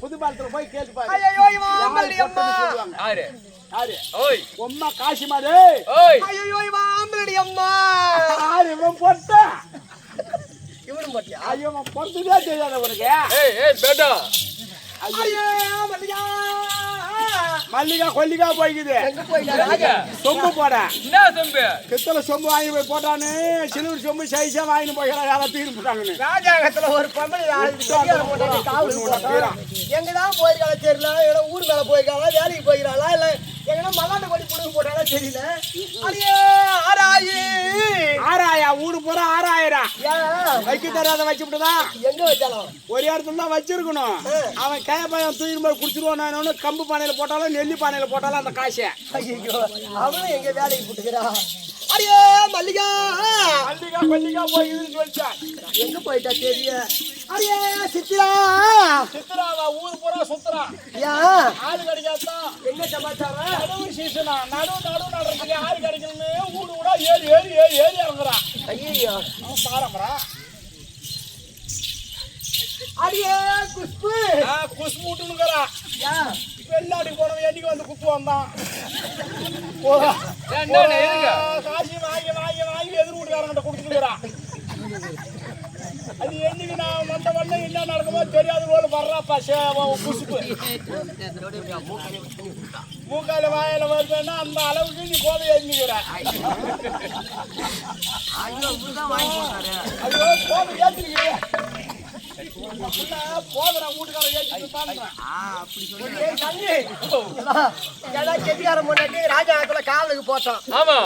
புது பாலத்துல போய் கேட்டு பாரு. ஐயோ இவன் ஆம்பளடி அம்மா. யாரு? யாரு? ஓய் உம்மா காசிமா டே. ஓய் ஐயோ இவன் ஆம்பளடி அம்மா. யாரு இவன் பொட்ட? இவனும் பொட்டியா? ஐயோ இவன் பொட்டதே தெரியாத உனக்கு. ஏய் ஏய் பேட்டா. ஐயோ மல்லிகா. மல்லிகா கொல்லிகா போய்க்குது. எங்க போயிடா ராஜா? சொம்பு போட. என்ன சொம்பு? கித்தல சொம்பு வாங்கி போய் போட்டானே சிலுவர் சொம்பு சைஸா வாங்கி போய்க்கறா யாரா தீர்ந்து போட்டாங்கன்னு. ராஜாகத்துல ஒரு பொம்பளை ஆளுக்கு தெரியாத போட்டாங்க காவல் போட்டாங்க. எங்க தான் போயிருக்காள தெரியல. ஏதோ ஊர் மேல போயிருக்காளா வேலைக்கு போயிராளா இல்ல எங்கனா மல்லாண்ட கொடி புடுங்க போட்டாளா தெரியல. அடியே ஆராயி. ஆராயா ஊரு போற ஆராயரா. ஏன் வைக்க தெரியாத வச்சிட்டதா? எங்க வச்சாலும் ஒரே இடத்துல தான் வச்சிருக்கணும். அவன் கய பையன் தூக்கிட்டு போய் குடிச்சிருவானே கம்பு பானையில போட்டாலும் நெல்லி பானையில போட்டாலும் அந்த காசை. ஐயோ அவனும் எங்க வேலைக்கு போட்டுக்கிறா. அடியே மல்லிகா. மல்லிகா கொல்லிகா போயின்னு சொல்லிட்டா. எங்க போயிட்டா தெரிய. அடியே சித்ரா. சித்ராவா ஊர் பூரா சுத்துறா. ஏன் ஆளு கிடைக்காதா? என்ன சமாச்சாரம்? நடுவு சீசனா நடு நடறதுக்கு ஆளு கிடைக்கணும்னு ஊடு ஊடா ஏறி இறங்குறா. ஐயோ பாரம்பரா. அடியே குஷ்பு. குஷ்பு விட்டுனுங்கிறா. ஏன் வெளிநாட்டுக்கு போனவன் என்னைக்கு வந்து குத்து வந்தான். காசி வாங்கி எதிர் வீட்டுக்காரங்கிட்ட கொடுத்துருக்குறான். அது என்னைக்கு நான் வந்த வண்ண என்ன நடக்குமோ தெரியாத போல வர்றாப்பா குசுப்பு. மூக்கால வாயில வருதுன்னா அந்த அளவுக்கு நீ கோலை எழுந்திக்க. ஏத்திக்கிற ஐயோ இப்படிதான் வாங்கி போட்டாரு ஐயோ போன ஏத்திக்கிற போதன வீட்டுக்கார ஏத்திக்கிட்டு அப்படி சொல்லி கெட்டிக்காரன் முன்னாடி ராஜாக்குள்ள காவலுக்கு போட்டான் ஆமா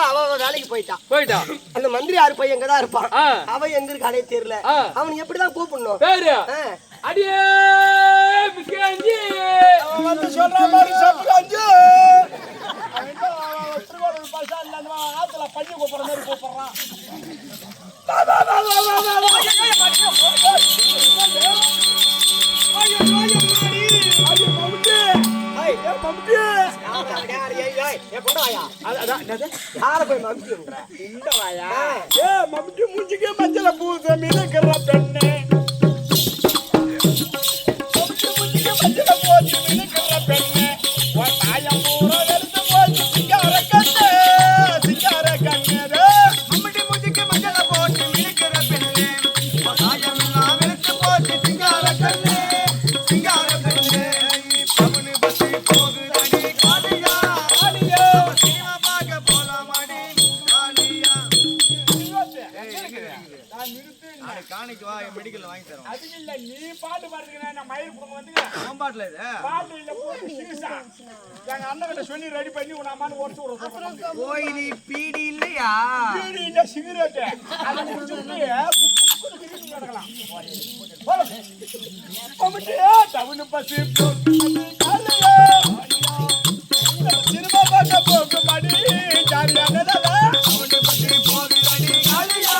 அவன் வேலைக்கு போயிட்டான் அந்த மந்திரி யாரு பையன் எங்கதான் இருப்பான் அவன் எங்க இருக்கு அடைய தெரியல அவன் எப்படிதான் கூப்பிடணும் பேரு அடியே மிக்கஞ்சி அவன் வந்து சொல்ற மாதிரி சப்காஞ்சு திருவாரூர் பசார்ல ஆத்துல பண்ணி கூப்பிடுற மாதிரி கூப்பிடுறான் மூஞ்சிக்கு மஞ்சள பூச மிதக்கிற பெண்ணே மஞ்சள போச்சு மிதக்கிற பெண்ணே தாயம் பூரா எடுத்து போச்சு சிங்கார கண்ணே சிங்கார கண்ணே அம்மடி மூஞ்சிக்கு மஞ்சள போச்சு மிதக்கிற பெண்ணே தாயம் எல்லாம் எடுத்து போச்சு சிங்கார கண்ணே சிங்கார பெண்ணே பவனு பசி போகுதடி காளியா காளியா சினிமா பார்க்க போலாமாடி காளியா நான் நிறுத்து காணிக்கு வா மெடிக்கல்ல வாங்கி தரோம் அது இல்ல நீ பாட்டு பாடுறீங்க நான் மயில் குடும்பம் வந்துங்க பாட்டுல இது பாட்டு இல்ல போட்டு சீசா எங்க அண்ணன் கிட்ட சொல்லி ரெடி பண்ணி உன அம்மான்னு ஓடிச்சு விட சொல்றேன் கோயிலி பீடி இல்லையா பீடி இல்ல சிகரெட் அத குடிச்சிட்டு நடக்கலாம் போமிட்டே டவுன் பஸ் காலையா சினிமா பார்க்க போக மாடி ஜாலியாக டவுன் பஸ் போகுதடி காலையா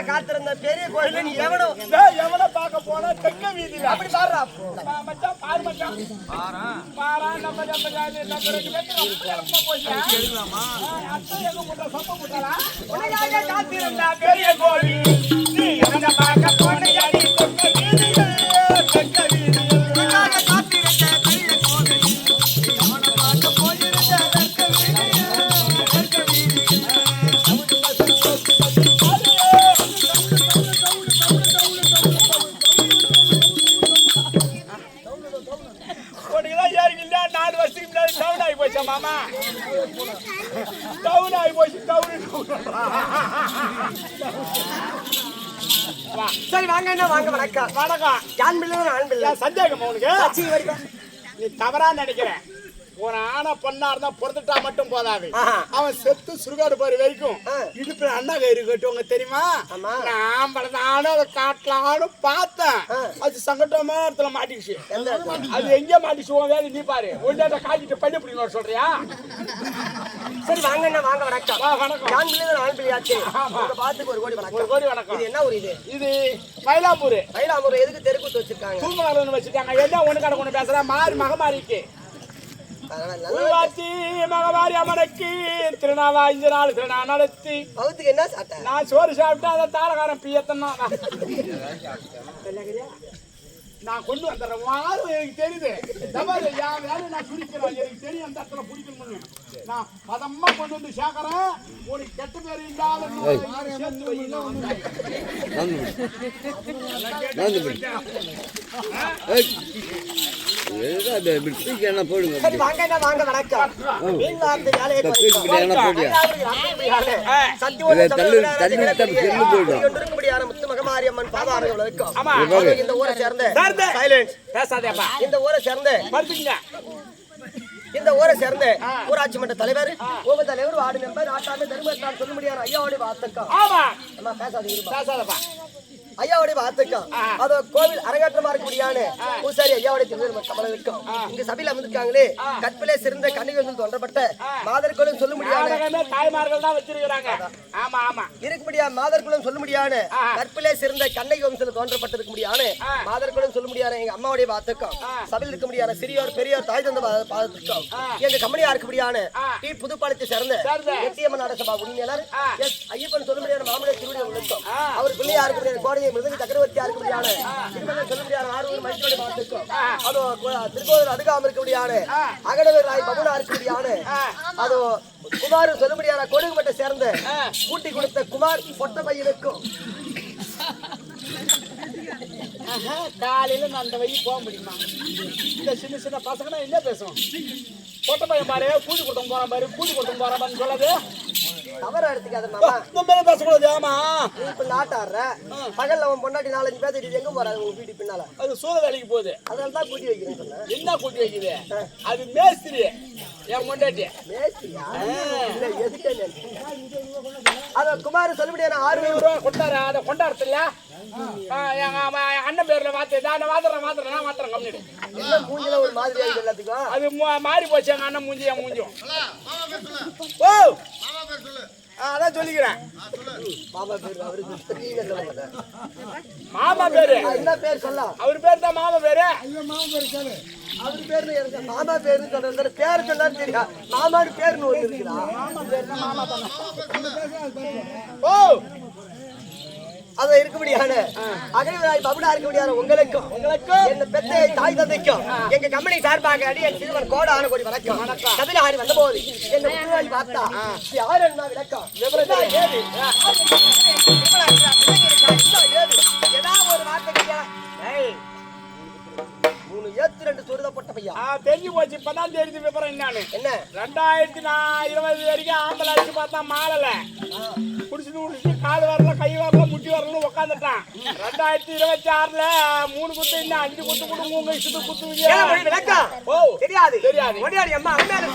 காத்திருந்த பெரிய கோயில் நீ எவனோ பார்க்க போனா தெக்க வீதியில அப்படி பாடுறா மச்சான் பாரு மச்சான் பாரா நம்ம ரெண்டு பேரும் போயிட்டா அத்தை எங்க போட்டா சப்ப போட்டாளா உனக்காக காத்திருந்தா பெரிய கோயில் நீ எவனை பார்க்க போனியாடி தெக்க வீதியில தெக்க வீதியில உனக்காக காத்திருந்த பெரிய கோயில் நீ எவனை பார்க்க போயிருந்த தெக்க வீதியில தெக்க வீதியில மாமா டவுன் ஆகி போச்சு சரி வாங்க என்ன வாங்க வணக்கம் வணக்கம் ஆண் பிள்ளை ஆண் பிள்ளை சந்தேகம் உனக்கு சச்சி வரைக்கும் நீ தவறா நினைக்கிறேன் ஒரு ஆணை பொண்ணா இருந்தா பொறுத்துட்டா மட்டும் போதாது அவன் செத்து சுருகாடு போற வரைக்கும் இடுப்புல அண்ணா கயிறு கட்டுவாங்க தெரியுமா நான் பலதானும் அதை காட்டலான்னு பார்த்தேன் அது சங்கட்டமா இடத்துல மாட்டிக்கிச்சு அது எங்க மாட்டிச்சு உன் வேலை நீ பாரு ஒன்றாட்ட காட்டிட்டு பண்ணி பிடிக்கணும் சொல்றியா சரி வாங்க என்ன வாங்க வணக்கம் வணக்கம் ஆண் பிள்ளை ஆண் பிள்ளையாச்சு பாத்துக்கு ஒரு கோடி வணக்கம் ஒரு கோடி வணக்கம் இது என்ன ஊர் இது மயிலாப்பூர் மயிலாப்பூர் எதுக்கு தெருக்கூத்து வச்சிருக்காங்க தூங்கலாம்னு வச்சிருக்காங்க என்ன ஒண்ணு கடை கொண்டு பேசுற மாறி மகமாரிக்கு மகமாரி அம்மனுக்கு திருநாவா 5 நாள் திருநா நடத்தி பௌத்துக்கு என்ன சாப்பிட்ட நான் சோறு சாப்பிட்டா அதை தாரகாரன் பியத்தன்னா நான் கொண்டு வந்துடுறேன் வாரம் எனக்கு தெரியுது என் வேலை நான் குடிக்கிறேன் எனக்கு தெரியும் அந்த இடத்துல பிடிக்கணும்னு நான் பதமா கொண்டு வந்து சேர்க்கறேன் உனக்கு கெட்ட பேர் இல்லாத வாங்க வணக்கம் முத்து மகமாரியம்மன் பாதாரங்கள் இருக்கும் இந்த ஊரை சேர்ந்த இந்த ஊரை சேர்ந்த ஊராட்சி மன்ற தலைவர் உப தலைவர் வார்டு மெம்பர் நாட்டாமை தர்மத்தால் சொல்ல முடியாது ஐயாவோட வார்த்தைக்கா பேசாதீங்க ஐயாவுடைய வார்த்தைக்கும் அதோ கோவில் அரங்கேற்றமா இருக்கக்கூடியான பூசாரி ஐயாவுடைய திருவிழா கமலவிற்கும் இங்க சபையில் அமர்ந்திருக்காங்களே கற்பிலே சிறந்த கண்ணிகள் தோன்றப்பட்ட மாதர்களும் சொல்ல முடியாது தாய்மார்கள் தான் வச்சிருக்காங்க. ஆமா ஆமா இருக்கும்படியா மாதர்களும் சொல்ல முடியாது கற்பிலே சிறந்த கண்ணகி வம்சத்தில் தோன்றப்பட்டிருக்க முடியாது மாதர்களும் சொல்ல முடியாது எங்க அம்மாவுடைய வார்த்தைக்கும் சபையில் இருக்க முடியாது சிறியோர் பெரியோர் தாய் தந்த பாதத்துக்கும் எங்க கம்பெனியா இருக்க முடியாது டி புதுப்பாளையத்தை சேர்ந்த எட்டியம்மன் நாட சபா உண்மையாளர் எஸ் ஐயப்பன் சொல்ல முடியாத மாமலை திருவிழா உள்ளிட்டோம் அவர் பிள்ளையா இருக்க முடியாது கோடையை மிருதங்க சக்கரவர்த்தியா இருக்க முடியாது சொல்ல முடியாது ஆர்வம் மைத்திரோட பாதத்துக்கும் அதோ திருக்கோவில் அருகாம இருக்க முடியாது அகடவர் ராய் பகுனா இருக்க முடியாது அதோ குமார் சொல்ல முடியாத கொடுகுமட்டை சேர்ந்த கூட்டி கொடுத்த குமார் பொட்ட பையனுக்கும் காலையில நான் அந்த வழி போக முடியுமா? இந்த சின்ன சின்ன பசங்கன்னா என்ன பேசுவோம்? பொட்ட பையன் பாரு கூட்டி கொடுத்தோம் போறான் பாரு கூட்டி கொடுத்தோம் போறான்னு சொல்லாது தவற எடுத்துக்காத மாமா. இந்த மாதிரி பேசக்கூடாது. ஆமா இப்ப நாட்டாடுற பகல்ல அவன் பொண்டாட்டி 4-5 பேர் எங்க போறாங்க உங்க வீட்டு பின்னால? அது சூத வேலைக்கு போகுது. அதனால தான் கூட்டி வைக்கிறேன்னு சொன்னேன். என்ன கூட்டி வைக்குது? அது மேஸ்திரி என் பொண்டாட்டி. மேஸ்திரியா? இல்ல எதுக்கு? அத குமார் சொல்ல முடியாது 600 ரூபாய் கொண்டாரு. அதை கொண்டாடுறது இல்ல எங்க அண்ணன் பேர்ல மாத்து நான் மாத்துறேன் கம்மிடு. என்ன மூஞ்சில ஒரு மாதிரி ஆயிடுது எல்லாத்துக்கும். அது மாறி போச்சு எங்க அண்ணன் மூஞ்சி என் மூஞ்சும். ஓ அதான் சொல்லிக்கிறேன். மாமா பேரு அவருக்கு மாமா பேரு என்ன பேர் சொல்லலாம்? அவர் பேர் தான் மாமா பேரு. அவர் பேரு எனக்கு மாமா பேருன்னு சொல்றது பேர் சொன்னாலும் தெரியா. மாமான்னு பேருன்னு ஒண்ணு இருக்குதா? மாமா பேரு மாமா தானே. ஓ அத இருக்க முடியாது அகலிவராய் பபுடா இருக்க முடியாது உங்களுக்கும் என்ன பெத்த தாய் தந்தைக்கும் எங்க கம்பெனி சார்பாக அடி என் சிறுவன் கோடான கோடி வணக்கம் கபில ஆடி வந்த போது என்ன முன்னாடி பார்த்தா யார் என்ன விளக்கம் ஏதாவது ஒரு வார்த்தை கேட்டா 3 ஏத்து 2 சொருதப்பட்ட பையா தெரிஞ்சு போச்சு. இப்பதான் தெரிஞ்சு விவரம் என்னன்னு. என்ன 2020 வரைக்கும் ஆம்பளை அடிச்சு பார்த்தா மாறல குடிச்சிட்டு கால் வரல கை வரல முட்டி வரல உட்காந்துட்டான். 2026ல 3 குத்து இன்னும் 5 குத்து கொடுங்க உங்க இஷ்டத்து குத்து விளக்கம் ஓ தெரியாது தெரியாது ஒடியாடி அம்மா அம்மையாரு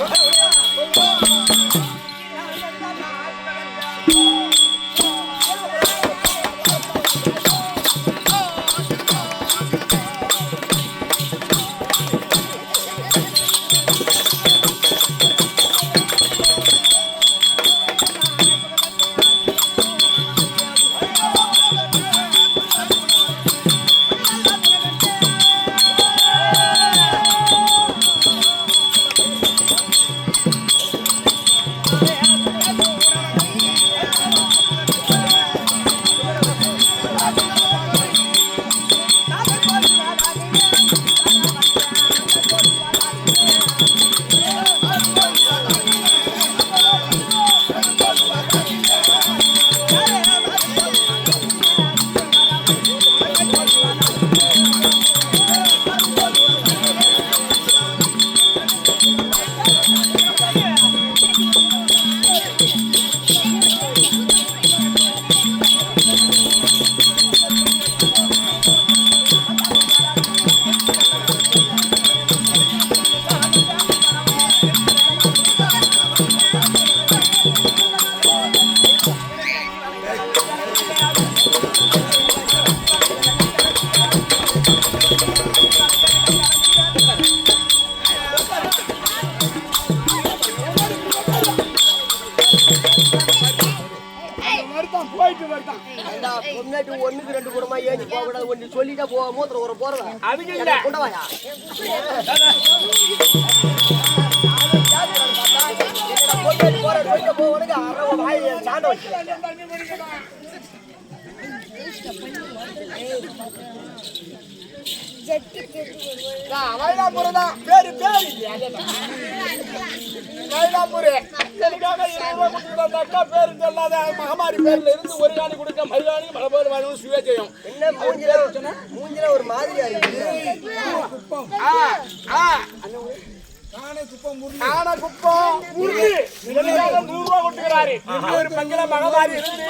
ஒண்ணுக்கு 2 கூடமா ஏஞ்சி போக கூடாது. ஒண்ணு சொல்லிட்டா போ மூத்திர ஒரு போறதா அதுக்கு இல்ல கொண்டவாயா போற போவனுக்கு அரை வாய் சாண்ட வச்சு மயிலாப்பூர் தான் பேரு மயிலாப்பூர் பேரு சொல்லாத மகமாரி பேர்ல இருந்து ஒரு காணி கொடுக்க மயிலாணி மழை பேர் வாழும் சுவே செய்யும். என்ன மூஞ்சில ஒரு மாதிரியா இருக்கு. குப்பம் 100 ரூபாய் கொடுத்துக்கிறாரு. ஒரு பங்கில மகமாரி இருந்து